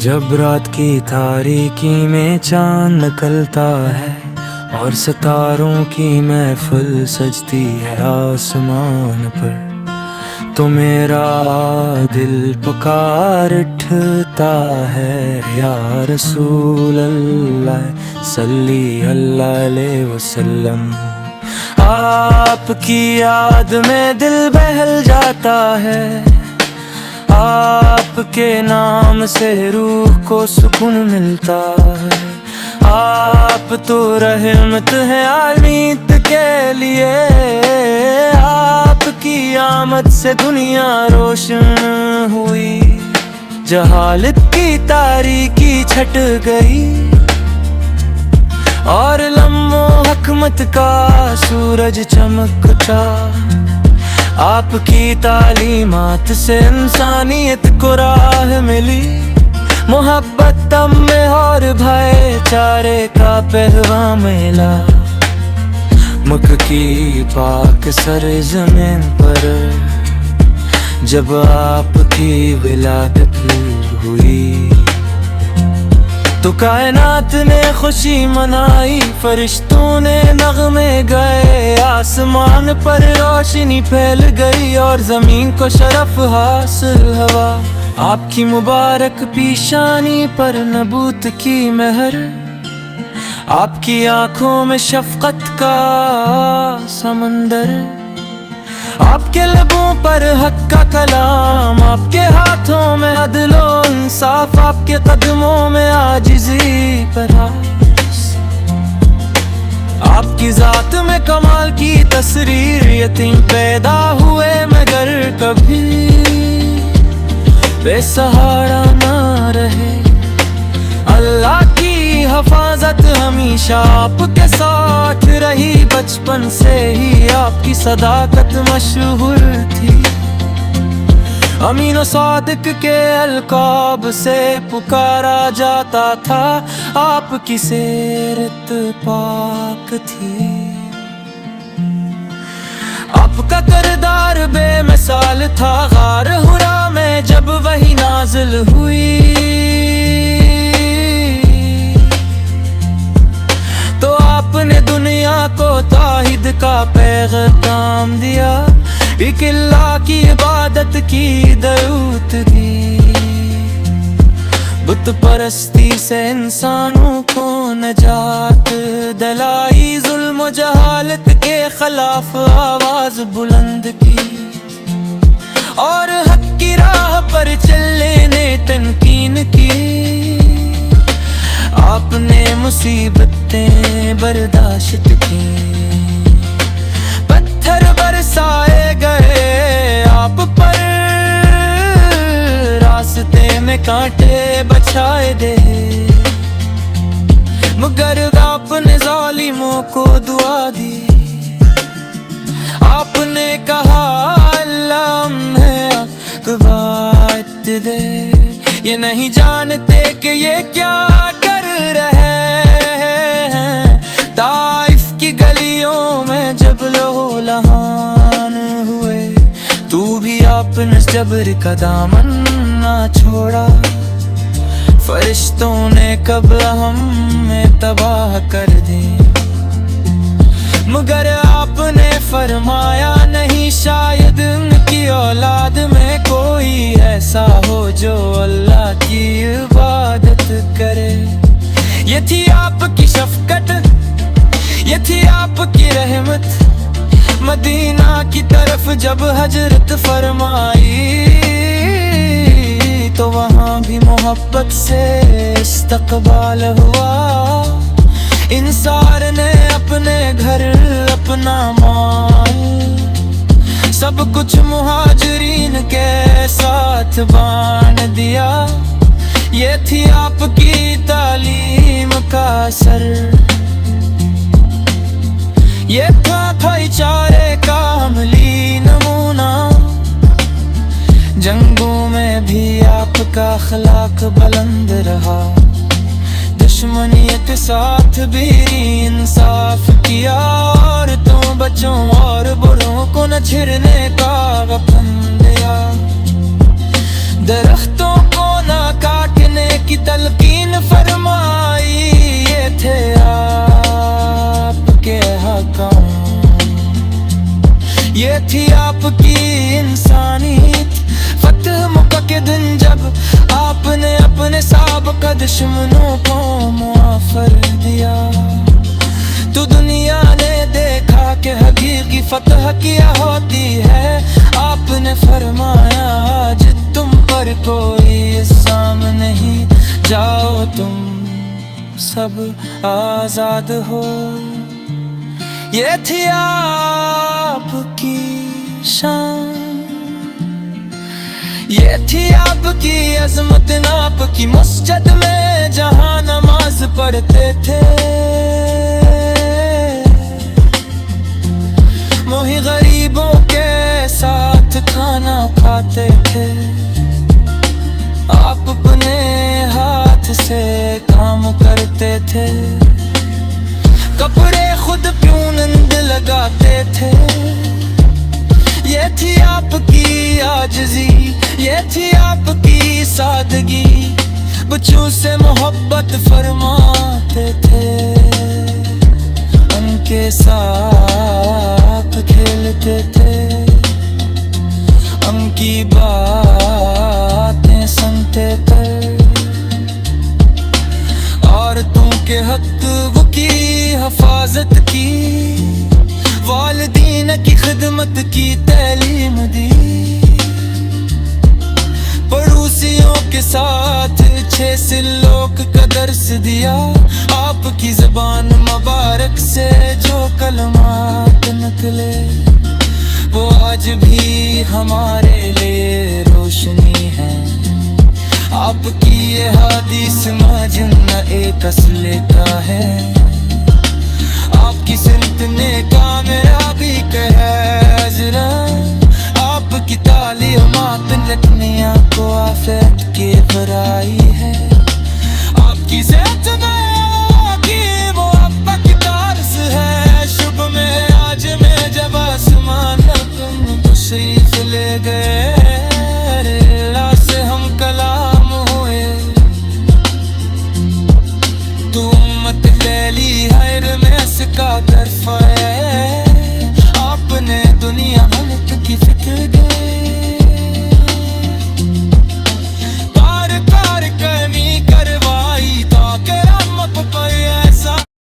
जब रात की तारीकी में चांद निकलता है और सितारों की महफिल सजती है आसमान पर, तो मेरा दिल पुकार उठता है, या रसूल अल्लाह सल्ली अल्लाह अलैहि वसल्लम। आपकी याद में दिल बहल जाता है, आपके नाम से रूह को सुकून मिलता है। आप तो रहमत है आलमीत के लिए, आपकी आमद से दुनिया रोशन हुई। जहालत की तारीकी छट गई और लम्बो हकमत का सूरज चमक उठा। आपकी तालीमात से इंसानियत को राह मिली, मोहब्बत तब में और भाईचारे का पैगाम मिला। मक्का की पाक सरज़मीन पर जब आपकी विलादत हुई, तो कायनात ने खुशी मनाई, फरिश्तों ने नगमे गाए, आसमान पर रोशनी फैल गई और जमीन को शरफ हासिल हुआ। आपकी मुबारक पेशानी पर नबूत की महर, आपकी आंखों में शफकत का समंदर, आपके लबों पर हक का कलाम, आपके हाथों में अदलो इंसाफ, आपके कदमों में आजिज़ी पर आपकी जात में कमाल की तस्रीर। यतीम पैदा हुए मगर कभी बेसहारा ना रहे, अल्लाह की हिफाजत हमेशा आपके साथ रही। बचपन से ही आपकी सदाकत मशहूर थी, अमीन सादिक के अलकाब से पुकारा जाता था। आपकी सीरत पाक थी, आपका किरदार बेमिसाल था। गार हुरा में जब वही नाजिल हुई, तो आपने दुनिया को ताहिद का पैगाम दिया, एक अल्लाह की इबादत की दरूद दी। बुत परस्ती से इंसानों को नजात दिलाई, जुल्म जहालत के खिलाफ आवाज बुलंद की, और हक की राह पर चलने ने तनकीन की। आपने मुसीबतें बर्दाश्त की, पत्थर बरसाए गए आप पर, रास्ते में कांटे बछाए दे, मगर आपने जालिमों को दुआ दी। आपने कहा अल्लाह हमें अक़बात दे, ये नहीं जानते कि ये क्या कर रहे हैं। ताइफ की गलियों में जब लहू लहान हुए, तू भी आपने जबर का दामन ना छोड़ा। फरिश्तों ने कब हमें तबाह कर दी, मगर आपने फरमाया नहीं, शायद उनकी औलाद में कोई ऐसा हो जो अल्लाह की इबादत करे। ये थी आपकी शफकत, ये थी आपकी रहमत, मदीना की तरफ जब हजरत फरमाई, तो वहाँ भी मोहब्बत से इस्तकबाल हुआ। इंसार ने अपने घर अपना माल सब कुछ मुहाजिरीन के साथ बांट दिया। ये थी आपकी तालीम का असर, ये था भाईचारे का अमली नमूना। जंगों में भी आपका अखलाक बुलंद रहा, दुश्मनियत के साथ भी इंसाफ किया, और तुम बच्चों और बड़ों को न छिड़ने का वफन दिया। दरख्तों को न काटने आने की तलकीन फरमाई। ये थे आपके हक़ाम, ये थी आपकी इंसानियत। फतह मक्का के दिन जब आपने अपने साबिक़ा दुश्मनों को मुआफ़र दिया, तो दुनिया ने देखा कि हकीकी फतह क्या होती है। आपने फरमाया आज तुम पर कोई इल्ज़ाम नहीं, जाओ तुम सब आज़ाद हो। ये थी आपकी शान, ये थी आपकी अज़मत, आपकी मस्जिद में जहाँ नमाज पढ़ते थे। मोही गरीबों के साथ खाना खाते थे। आप अपने हाथ से काम करते थे, कपड़े खुद प्यूनंद लगाते थे। ये थी आपकी आजिज़ी, ये थी आपकी सादगी। बच्चों से मोहब्बत फरमाते थे, उनके साथ खेलते थे, उनकी बातें सुनते थे। औरतों के हक की हिफाजत की, वालिदीन की खिदमत की तालीम दी। पड़ोसियों के साथ 6 सिलोक का दर्स दिया। आपकी ज़बान मुबारक से जो कलमात निकले, वो आज भी हमारे लिए रोशनी है। आपकी ये हदीस मजन एक असले का है।